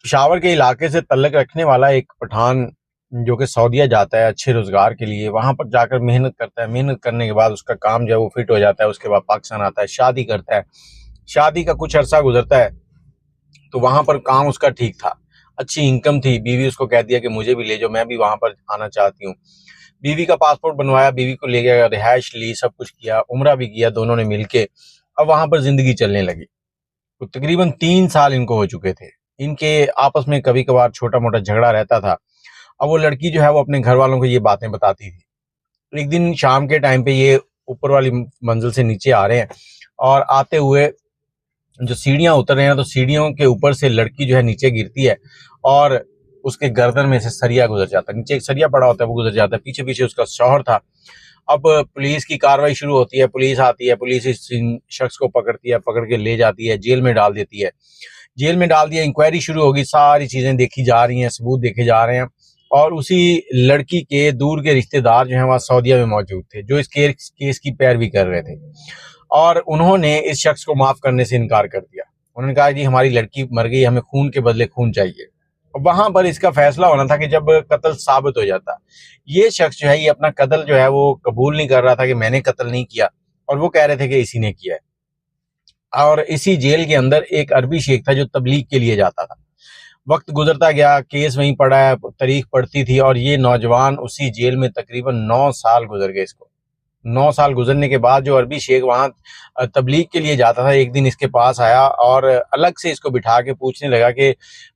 پشاور کے علاقے سے تعلق رکھنے والا ایک پٹھان جو کہ سعودیہ جاتا ہے اچھے روزگار کے لیے، وہاں پر جا کر محنت کرتا ہے، محنت کرنے کے بعد اس کا کام جو ہے وہ فٹ ہو جاتا ہے، اس کے بعد پاکستان آتا ہے، شادی کرتا ہے، شادی کا کچھ عرصہ گزرتا ہے تو وہاں پر کام اس کا ٹھیک تھا، اچھی انکم تھی، بیوی اس کو کہہ دیا کہ مجھے بھی لے جاؤ، میں بھی وہاں پر آنا چاہتی ہوں، بیوی کا پاسپورٹ بنوایا، بیوی کو لے گیا، رہائش لی، سب کچھ کیا، عمرہ بھی کیا دونوں نے مل کے، اب وہاں پر زندگی چلنے لگی، تو تقریباً 3 سال ان کو ہو چکے تھے، ان کے آپس میں کبھی کبھار چھوٹا موٹا جھگڑا رہتا تھا، اب وہ لڑکی جو ہے وہ اپنے گھر والوں کو یہ باتیں بتاتی تھی، ایک دن شام کے ٹائم پہ یہ اوپر والی منزل سے نیچے آ رہے ہیں اور آتے ہوئے جو سیڑھیاں اتر رہے ہیں تو سیڑھیوں کے اوپر سے لڑکی جو ہے نیچے گرتی ہے اور اس کے گردن میں سے سریا گزر جاتا ہے، نیچے ایک سریا پڑا ہوتا ہے وہ گزر جاتا ہے، پیچھے پیچھے اس کا شوہر تھا، اب پولیس کی کاروائی شروع ہوتی ہے، پولیس آتی ہے، پولیس اس شخص کو پکڑتی ہے، پکڑ کے لے جاتی ہے، جیل میں ڈال دیتی ہے، جیل میں ڈال دیا، انکوائری شروع ہوگی، ساری چیزیں دیکھی جا رہی ہیں، ثبوت دیکھے جا رہے ہیں، اور اسی لڑکی کے دور کے رشتہ دار جو ہیں وہاں سعودیہ میں موجود تھے جو اس کیس کی پیروی کر رہے تھے، اور انہوں نے اس شخص کو معاف کرنے سے انکار کر دیا، انہوں نے کہا جی ہماری لڑکی مر گئی، ہمیں خون کے بدلے خون چاہیے، وہاں پر اس کا فیصلہ ہونا تھا کہ جب قتل ثابت ہو جاتا، یہ شخص جو ہے یہ اپنا قتل جو ہے وہ قبول نہیں کر رہا تھا کہ میں نے قتل نہیں کیا، اور وہ کہہ رہے تھے کہ اسی نے کیا ہے، اور اسی جیل کے اندر ایک عربی شیخ تھا جو تبلیغ کے لیے جاتا تھا، وقت گزرتا گیا، کیس وہیں پڑا ہے، تاریخ پڑتی تھی، اور یہ نوجوان اسی جیل میں تقریباً 9 سال گزر گئے اس کو، 9 سال گزرنے کے بعد جو عربی شیخ وہاں تبلیغ کے لیے جاتا تھا، ایک دن اس کے پاس آیا اور الگ سے اس کو بٹھا کے پوچھنے لگا کہ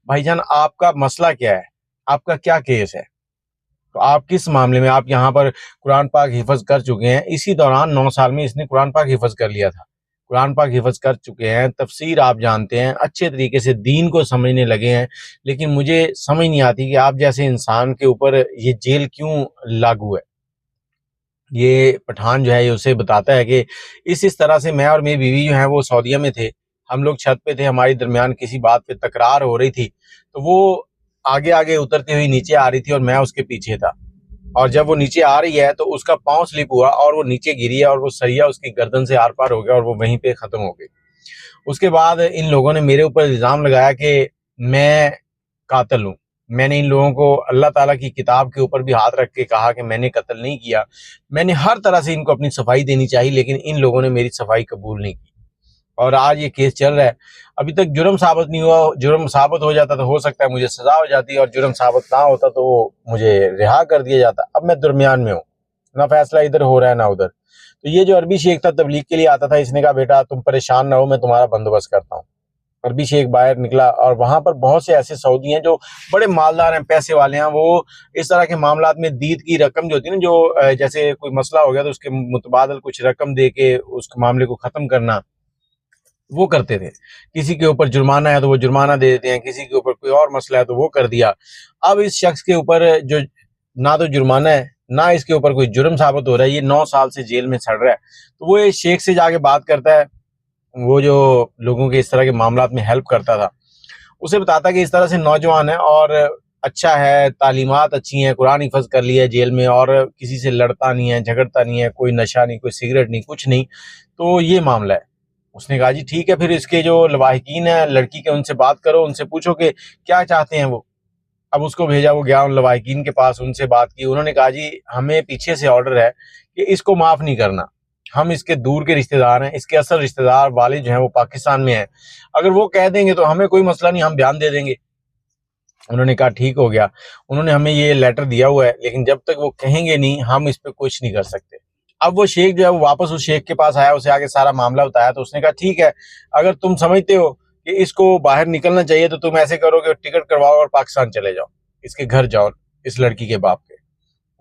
بھائی جان آپ کا مسئلہ کیا ہے، آپ کا کیا کیس ہے، تو آپ کس معاملے میں، آپ یہاں پر قرآن پاک حفظ کر چکے ہیں، اسی دوران 9 سال میں اس نے قرآن پاک حفظ کر لیا تھا، قرآن پاک حفظ کر چکے ہیں، تفسیر آپ جانتے ہیں، اچھے طریقے سے دین کو سمجھنے لگے ہیں، لیکن مجھے سمجھ نہیں آتی کہ آپ جیسے انسان کے اوپر یہ جیل کیوں لاگو ہے۔ یہ پٹھان جو ہے یہ اسے بتاتا ہے کہ اس طرح سے میں اور میری بیوی جو ہیں وہ سعودیہ میں تھے، ہم لوگ چھت پہ تھے، ہماری درمیان کسی بات پہ تکرار ہو رہی تھی، تو وہ آگے آگے اترتے ہوئی نیچے آ رہی تھی اور میں اس کے پیچھے تھا، اور جب وہ نیچے آ رہی ہے تو اس کا پاؤں سلپ ہوا اور وہ نیچے گری ہے اور وہ سریا اس کی گردن سے آر پار ہو گیا اور وہ وہیں پہ ختم ہو گئی۔ اس کے بعد ان لوگوں نے میرے اوپر الزام لگایا کہ میں قاتل ہوں، میں نے ان لوگوں کو اللہ تعالیٰ کی کتاب کے اوپر بھی ہاتھ رکھ کے کہا کہ میں نے قتل نہیں کیا، میں نے ہر طرح سے ان کو اپنی صفائی دینی چاہیے، لیکن ان لوگوں نے میری صفائی قبول نہیں کی، اور آج یہ کیس چل رہا ہے، ابھی تک جرم ثابت نہیں ہوا، جرم ثابت ہو جاتا تو ہو سکتا ہے مجھے سزا ہو جاتی، اور جرم ثابت نہ ہوتا تو مجھے رہا کر دیا جاتا، اب میں درمیان میں ہوں، نہ فیصلہ ادھر ہو رہا ہے نہ ادھر۔ تو یہ جو عربی شیخ تھا تبلیغ کے لیے آتا تھا، اس نے کہا بیٹا تم پریشان نہ ہو، میں تمہارا بندوبست کرتا ہوں، عربی شیخ باہر نکلا، اور وہاں پر بہت سے ایسے سعودی ہیں جو بڑے مالدار ہیں، پیسے والے ہیں، وہ اس طرح کے معاملات میں دید کی رقم جو ہوتی ہے نا، جو جیسے کوئی مسئلہ ہو گیا تو اس کے متبادل کچھ رقم دے کے اس معاملے کو ختم کرنا، وہ کرتے تھے، کسی کے اوپر جرمانہ ہے تو وہ جرمانہ دے دیتے ہیں، کسی کے اوپر کوئی اور مسئلہ ہے تو وہ کر دیا، اب اس شخص کے اوپر جو نہ تو جرمانہ ہے نہ اس کے اوپر کوئی جرم ثابت ہو رہا ہے، یہ 9 سال سے جیل میں سڑ رہا ہے، تو وہ اس شیخ سے جا کے بات کرتا ہے، وہ جو لوگوں کے اس طرح کے معاملات میں ہیلپ کرتا تھا، اسے بتاتا کہ اس طرح سے نوجوان ہے اور اچھا ہے، تعلیمات اچھی ہیں، قرآن حفظ کر لیا ہے جیل میں، اور کسی سے لڑتا نہیں ہے، جھگڑتا نہیں ہے، کوئی نشہ نہیں، کوئی سگریٹ نہیں، کچھ نہیں، تو یہ معاملہ ہے۔ اس نے کہا جی ٹھیک ہے، پھر اس کے جو لواحقین ہیں لڑکی کے، ان سے بات کرو، ان سے پوچھو کہ کیا چاہتے ہیں وہ، اب اس کو بھیجا، وہ گیا ان لواحقین کے پاس، ان سے بات کی، انہوں نے کہا جی ہمیں پیچھے سے آرڈر ہے کہ اس کو معاف نہیں کرنا، ہم اس کے دور کے رشتہ دار ہیں، اس کے اصل رشتہ دار والد جو ہیں وہ پاکستان میں ہیں، اگر وہ کہہ دیں گے تو ہمیں کوئی مسئلہ نہیں، ہم بیان دے دیں گے۔ انہوں نے کہا ٹھیک ہو گیا، انہوں نے ہمیں یہ لیٹر دیا ہوا ہے، لیکن جب تک وہ کہیں گے نہیں ہم اس پہ کچھ نہیں کر سکتے۔ اب وہ شیخ جو ہے وہ واپس اس شیخ کے پاس آیا، اسے آگے سارا معاملہ بتایا، تو اس نے کہا ٹھیک ہے، اگر تم سمجھتے ہو کہ اس کو باہر نکلنا چاہیے تو تم ایسے کرو کہ ٹکٹ کرواؤ اور پاکستان چلے جاؤ، اس کے گھر جاؤ، اس لڑکی کے باپ کے۔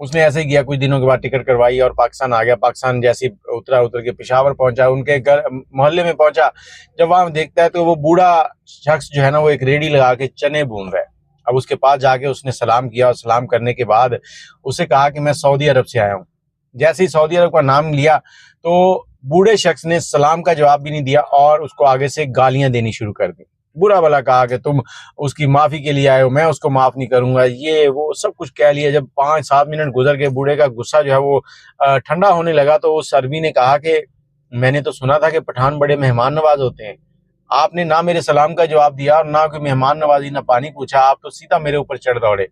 اس نے ایسے ہی کیا، کچھ دنوں کے بعد ٹکٹ کروائی اور پاکستان آ گیا، پاکستان جیسی اتر کے پشاور پہنچا، ان کے گھر محلے میں پہنچا، جب وہاں دیکھتا ہے تو وہ بوڑھا شخص جو ہے نا وہ ایک ریڑھی لگا کے چنے بون رہا ہے، اب اس کے پاس جا کے اس نے سلام کیا، اور سلام کرنے کے بعد اسے کہا کہ میں سعودی عرب سے آیا ہوں، جیسے ہی سعودی عرب کا نام لیا تو بوڑھے شخص نے سلام کا جواب بھی نہیں دیا اور اس کو آگے سے گالیاں دینی شروع کر دی، برا بلا کہا کہ تم اس کی معافی کے لیے آئے ہو، میں اس کو معاف نہیں کروں گا، یہ وہ سب کچھ کہہ لیا۔ جب 5-7 منٹ گزر گئے، بوڑھے کا غصہ جو ہے وہ ٹھنڈا ہونے لگا، تو اس عربی نے کہا کہ میں نے تو سنا تھا کہ پٹھان بڑے مہمان نواز ہوتے ہیں، آپ نے نہ میرے سلام کا جواب دیا اور نہ کوئی مہمان نوازی، نہ پانی پوچھا، آپ تو سیدھا میرے اوپر چڑھ دوڑے۔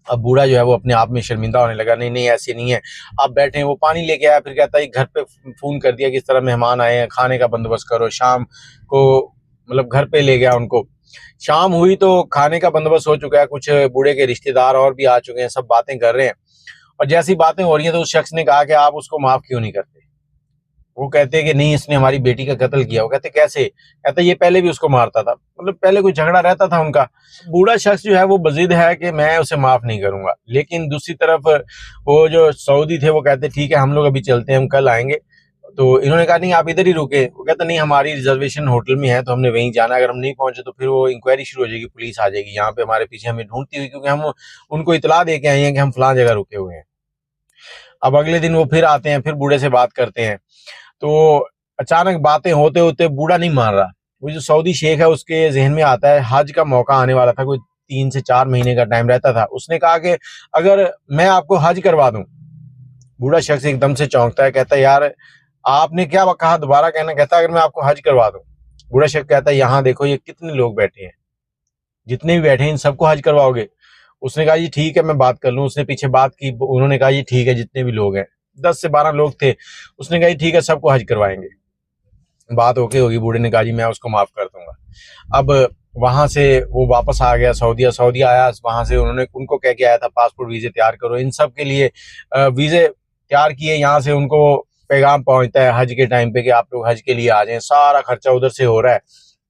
اب بوڑھا جو ہے وہ اپنے آپ میں شرمندہ ہونے لگا، نہیں نہیں ایسے نہیں ہے، آپ بیٹھے ہیں۔ وہ پانی لے کے آیا، پھر کہتا ہے گھر پہ فون کر دیا کہ اس طرح مہمان آئے ہیں، کھانے کا بندوبست کرو۔ شام کو مطلب گھر پہ لے گیا ان کو۔ شام ہوئی تو کھانے کا بندوبست ہو چکا ہے، کچھ بوڑھے کے رشتہ دار اور بھی آ چکے ہیں، سب باتیں کر رہے ہیں۔ اور جیسی باتیں ہو رہی ہیں تو اس شخص نے کہا کہ آپ اس کو معاف کیوں نہیں کرتے؟ وہ کہتے کہ نہیں، اس نے ہماری بیٹی کا قتل کیا۔ وہ کہتے کیسے؟ کہتا یہ پہلے بھی اس کو مارتا تھا، مطلب پہلے کوئی جھگڑا رہتا تھا ان کا۔ بوڑھا شخص جو ہے وہ بضد ہے کہ میں اسے معاف نہیں کروں گا، لیکن دوسری طرف وہ جو سعودی تھے وہ کہتے ٹھیک ہے ہم لوگ ابھی چلتے ہیں، ہم کل آئیں گے۔ تو انہوں نے کہا نہیں آپ ادھر ہی رکے۔ وہ کہتا نہیں ہماری ریزرویشن ہوٹل میں ہے تو ہم نے وہیں جانا، اگر ہم نہیں پہنچے تو پھر وہ انکوائری شروع ہو جائے گی، پولیس آ جائے گی یہاں پہ ہمارے پیچھے ہمیں ڈھونڈتی ہوئی، کیونکہ ہم ان کو اطلاع دے کے آئے ہیں کہ ہم فلاں جگہ رکے ہوئے ہیں۔ اب اگلے دن وہ پھر آتے ہیں، پھر بوڑھے سے بات کرتے ہیں، تو اچانک باتیں ہوتے ہوتے بوڑھا نہیں مان رہا۔ وہ جو سعودی شیخ ہے اس کے ذہن میں آتا ہے، حج کا موقع آنے والا تھا، کوئی 3 سے 4 مہینے کا ٹائم رہتا تھا۔ اس نے کہا کہ اگر میں آپ کو حج کروا دوں۔ بوڑھا شخص ایک دم سے چونکتا ہے، کہتا ہے یار آپ نے کیا کہا، دوبارہ کہنا۔ کہتا ہے اگر میں آپ کو حج کروا دوں۔ بوڑھا شخص کہتا ہے یہاں دیکھو یہ کتنے لوگ بیٹھے ہیں، جتنے بھی بیٹھے ہیں ان سب کو حج کرواؤ گے؟ اس نے کہا جی ٹھیک ہے میں بات کر لوں۔ اس نے پیچھے بات کی، انہوں نے کہا جی ٹھیک ہے جتنے بھی لوگ ہیں، 10 سے 12 لوگ تھے۔ اس نے کہا جی ٹھیک ہے سب کو حج کروائیں گے۔ بات اوکے ہوگی، بوڑھے نے کہا جی میں اس کو معاف کر دوں گا۔ اب وہاں سے وہ واپس آ گیا سعودیہ آیا، وہاں سے انہوں نے ان کو کہہ کے آیا تھا پاسپورٹ ویزے تیار کرو، ان سب کے لیے ویزے تیار کیے۔ یہاں سے ان کو پیغام پہنچتا ہے حج کے ٹائم پہ کہ آپ لوگ حج کے لیے آ جائیں، سارا خرچہ ادھر سے ہو رہا ہے،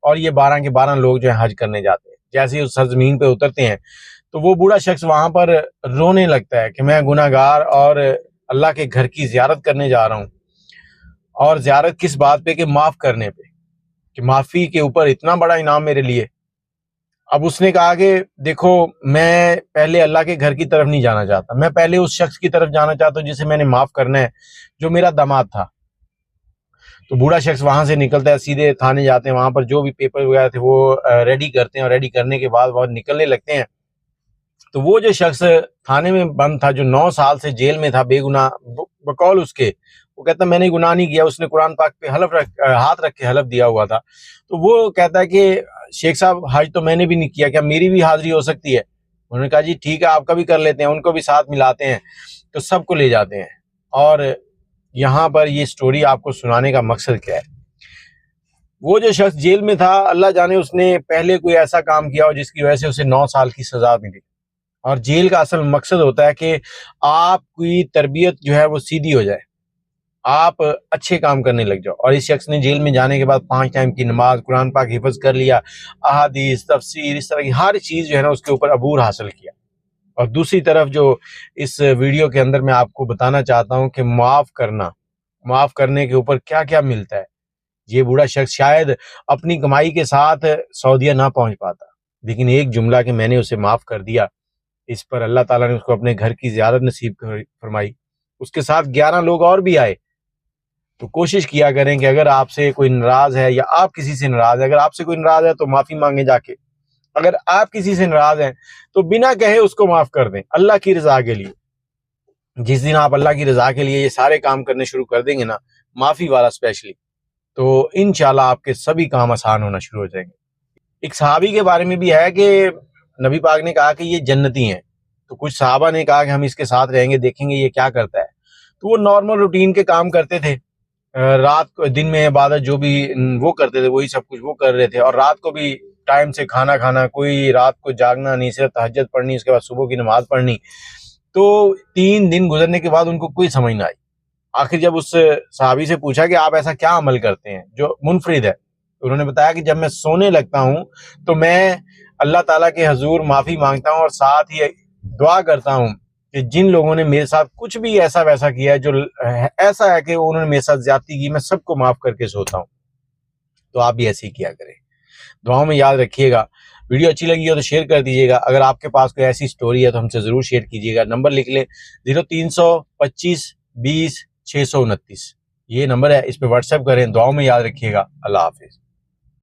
اور یہ 12 کے 12 لوگ جو ہیں حج کرنے جاتے ہیں۔ جیسے ہی اس سرزمین پہ اترتے ہیں تو وہ بوڑھا شخص وہاں پر رونے لگتا ہے کہ میں گناہ گار اور اللہ کے گھر کی زیارت کرنے جا رہا ہوں، اور زیارت کس بات پہ؟ کہ معاف کرنے پہ، کہ معافی کے اوپر اتنا بڑا انعام میرے لیے۔ اب اس نے کہا کہ دیکھو میں پہلے اللہ کے گھر کی طرف نہیں جانا چاہتا، میں پہلے اس شخص کی طرف جانا چاہتا ہوں جسے میں نے معاف کرنا ہے، جو میرا داماد تھا۔ تو بوڑھا شخص وہاں سے نکلتا ہے، سیدھے تھانے جاتے ہیں، وہاں پر جو بھی پیپر وغیرہ تھے وہ ریڈی کرتے ہیں، اور ریڈی کرنے کے بعد وہ نکلنے لگتے ہیں۔ تو وہ جو شخص تھانے میں بند تھا، جو 9 سال سے جیل میں تھا بے گناہ بقول اس کے، وہ کہتا میں نے گناہ نہیں کیا، اس نے قرآن پاک پہ ہاتھ رکھ کے حلف دیا ہوا تھا۔ تو وہ کہتا ہے کہ شیخ صاحب حج تو میں نے بھی نہیں کیا، کیا میری بھی حاضری ہو سکتی ہے؟ انہوں نے کہا جی ٹھیک ہے آپ کا بھی کر لیتے ہیں، ان کو بھی ساتھ ملاتے ہیں۔ تو سب کو لے جاتے ہیں، اور یہاں پر یہ سٹوری آپ کو سنانے کا مقصد کیا ہے؟ وہ جو شخص جیل میں تھا، اللہ جانے اس نے پہلے کوئی ایسا کام کیا ہو جس کی وجہ سے اسے 9 سال کی سزا ملی۔ اور جیل کا اصل مقصد ہوتا ہے کہ آپ کی تربیت جو ہے وہ سیدھی ہو جائے، آپ اچھے کام کرنے لگ جاؤ۔ اور اس شخص نے جیل میں جانے کے بعد 5 ٹائم کی نماز، قرآن پاک حفظ کر لیا، احادیث، تفسیر، اس طرح کی ہر چیز جو ہے نا اس کے اوپر عبور حاصل کیا۔ اور دوسری طرف جو اس ویڈیو کے اندر میں آپ کو بتانا چاہتا ہوں کہ معاف کرنے کے اوپر کیا کیا ملتا ہے۔ یہ بوڑھا شخص شاید اپنی کمائی کے ساتھ سعودیہ نہ پہنچ پاتا، لیکن ایک جملہ کہ میں نے اسے معاف کر دیا، اس پر اللہ تعالیٰ نے اس کو اپنے گھر کی زیارت نصیب فرمائی۔ اس کے ساتھ 11 لوگ اور بھی آئے۔ تو کوشش کیا کریں کہ اگر آپ سے کوئی ناراض ہے یا آپ کسی سے ناراض ہے، اگر آپ سے کوئی ناراض ہے تو معافی مانگیں جا کے، اگر آپ کسی سے ناراض ہیں تو بنا کہے اس کو معاف کر دیں اللہ کی رضا کے لیے۔ جس دن آپ اللہ کی رضا کے لیے یہ سارے کام کرنے شروع کر دیں گے نا، معافی والا اسپیشلی، تو انشاءاللہ آپ کے سبھی کام آسان ہونا شروع ہو جائیں گے۔ ایک صحابی کے بارے میں بھی ہے کہ نبی پاک نے کہا کہ یہ جنتی ہیں، تو کچھ صحابہ نے کہا کہ ہم اس کے ساتھ رہیں گے، دیکھیں گے یہ کیا کرتا ہے۔ تو وہ نارمل روٹین کے کام کرتے تھے، رات کو دن میں عبادت جو بھی وہ کرتے تھے وہی سب کچھ وہ کر رہے تھے، اور رات کو بھی ٹائم سے کھانا کھانا، کوئی رات کو جاگنا نہیں، صرف تہجد پڑھنی، اس کے بعد صبح کی نماز پڑھنی۔ تو 3 دن گزرنے کے بعد ان کو کوئی سمجھ نہ آئی۔ آخر جب اس صحابی سے پوچھا کہ آپ ایسا کیا عمل کرتے ہیں جو منفرد ہے، انہوں نے بتایا کہ جب میں سونے لگتا ہوں تو میں اللہ تعالیٰ کے حضور معافی مانگتا ہوں، اور ساتھ ہی دعا کرتا ہوں کہ جن لوگوں نے میرے ساتھ کچھ بھی ایسا ویسا کیا ہے، جو ایسا ہے کہ انہوں نے میرے ساتھ زیادتی کی، میں سب کو معاف کر کے سوتا ہوں۔ تو آپ بھی ایسے ہی کیا کریں۔ دعاؤں میں یاد رکھیے گا۔ ویڈیو اچھی لگی ہو تو شیئر کر دیجیے گا۔ اگر آپ کے پاس کوئی ایسی سٹوری ہے تو ہم سے ضرور شیئر کیجیے گا۔ نمبر لکھ لیں 0325 20 629، یہ نمبر ہے، اس پہ واٹس ایپ کریں۔ دعاؤں میں یاد رکھیے گا۔ اللہ حافظ۔